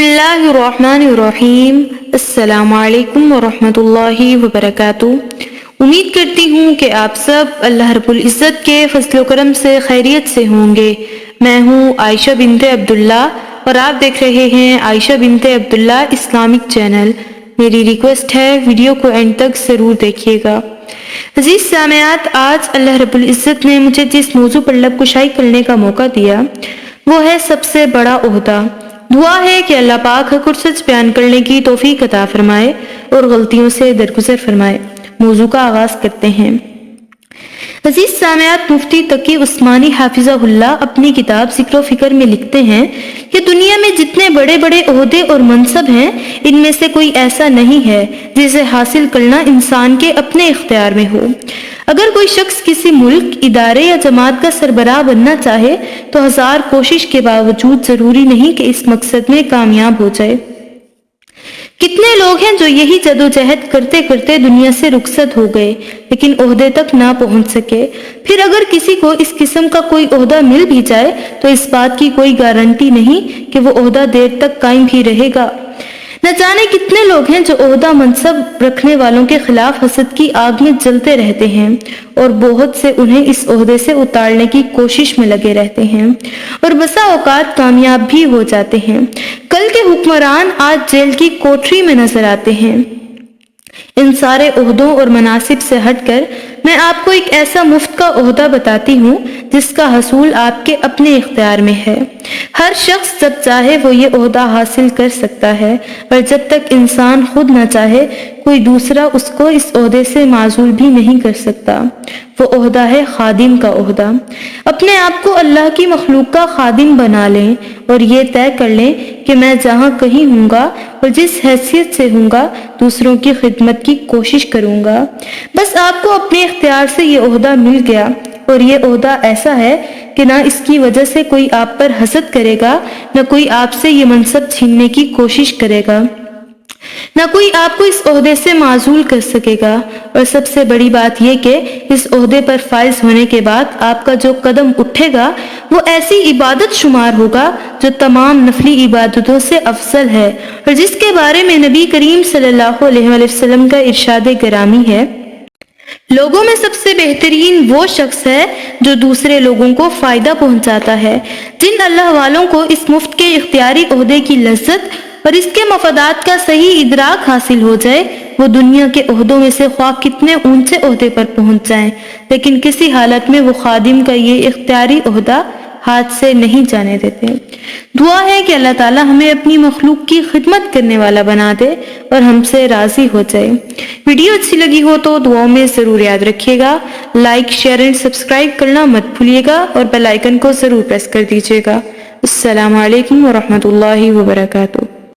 بسم اللہ الرحمن الرحیم۔ السلام علیکم ورحمۃ اللہ وبرکاتہ۔ امید کرتی ہوں کہ آپ سب اللہ رب العزت کے فضل و کرم سے خیریت سے ہوں گے۔ میں ہوں عائشہ بنت عبداللہ اور آپ دیکھ رہے ہیں عائشہ بنت عبداللہ اسلامک چینل۔ میری ریکویسٹ ہے ویڈیو کو اینڈ تک ضرور دیکھیے گا۔ عزیز سامعات، آج اللہ رب العزت نے مجھے جس موضوع پر لب کشائی کرنے کا موقع دیا وہ ہے سب سے بڑا عہدہ۔ دعا ہے کہ اللہ پاک حق اور سچ بیان کرنے کی توفیق عطا فرمائے اور غلطیوں سے درگزر فرمائے۔ موضوع کا آغاز کرتے ہیں۔ عزیز سامعات، مفتی تقی عثمانی حافظہ اللہ اپنی کتاب ذکر و فکر میں لکھتے ہیں کہ دنیا میں جتنے بڑے بڑے عہدے اور منصب ہیں ان میں سے کوئی ایسا نہیں ہے جسے حاصل کرنا انسان کے اپنے اختیار میں ہو۔ اگر کوئی شخص کسی ملک، ادارے یا جماعت کا سربراہ بننا چاہے تو ہزار کوشش کے باوجود ضروری نہیں کہ اس مقصد میں کامیاب ہو جائے۔ کتنے لوگ ہیں جو یہی جدوجہد کرتے کرتے دنیا سے رخصت ہو گئے لیکن عہدے تک نہ پہنچ سکے۔ پھر اگر کسی کو اس قسم کا کوئی عہدہ مل بھی جائے تو اس بات کی کوئی گارنٹی نہیں کہ وہ عہدہ دیر تک قائم بھی رہے گا۔ نہ جانے کتنے لوگ ہیں جو عہدہ منصب رکھنے والوں کے خلاف حسد کی آگ میں جلتے رہتے ہیں اور بہت سے انہیں اس عہدے سے اتارنے کی کوشش میں لگے رہتے ہیں اور بسا اوقات کامیاب بھی ہو جاتے ہیں۔ کل کے حکمران آج جیل کی کوٹری میں نظر آتے ہیں۔ ان سارے عہدوں اور مناصب سے ہٹ کر میں آپ کو ایک ایسا مفت کا عہدہ بتاتی ہوں جس کا حصول آپ کے اپنے اختیار میں ہے۔ ہر شخص جب چاہے وہ یہ عہدہ حاصل کر سکتا ہے اور جب تک انسان خود نہ چاہے کوئی دوسرا اس کو اس عہدے سے معزول بھی نہیں کر سکتا۔ وہ عہدہ ہے خادم کا عہدہ۔ اپنے آپ کو اللہ کی مخلوق کا خادم بنا لیں اور یہ طے کر لیں کہ میں جہاں کہیں ہوں گا اور جس حیثیت سے ہوں گا دوسروں کی خدمت کی کوشش کروں گا۔ بس آپ کو اپنے اختیار سے یہ عہدہ مل گیا اور یہ عہدہ ایسا ہے کہ نہ اس کی وجہ سے کوئی آپ پر حسد کرے گا، نہ کوئی آپ سے یہ منصب چھیننے کی کوشش کرے گا، نہ کوئی آپ کو اس عہدے سے معزول کر سکے گا۔ اور سب سے بڑی بات یہ کہ اس عہدے پر فائز ہونے کے بعد آپ کا جو قدم اٹھے گا وہ ایسی عبادت شمار ہوگا جو تمام نفلی عبادتوں سے افضل ہے اور جس کے بارے میں نبی کریم صلی اللہ علیہ وآلہ وسلم کا ارشاد گرامی ہے، لوگوں میں سب سے بہترین وہ شخص ہے جو دوسرے لوگوں کو فائدہ پہنچاتا ہے۔ جن اللہ والوں کو اس مفت کے اختیاری عہدے کی لذت اور اس کے مفادات کا صحیح ادراک حاصل ہو جائے وہ دنیا کے عہدوں میں سے خواہ کتنے اونچے عہدے پر پہنچ جائیں لیکن کسی حالت میں وہ خادم کا یہ اختیاری عہدہ ہاتھ سے نہیں جانے دیتے۔ دعا ہے کہ اللہ تعالی ہمیں اپنی مخلوق کی خدمت کرنے والا بنا دے اور ہم سے راضی ہو جائے۔ ویڈیو اچھی لگی ہو تو دعاؤں میں ضرور یاد رکھیے گا۔ لائک، شیئر اینڈ سبسکرائب کرنا مت بھولیے گا اور بیل آئیکن کو ضرور پریس کر دیجیے گا۔ السلام علیکم ورحمۃ اللہ وبرکاتہ۔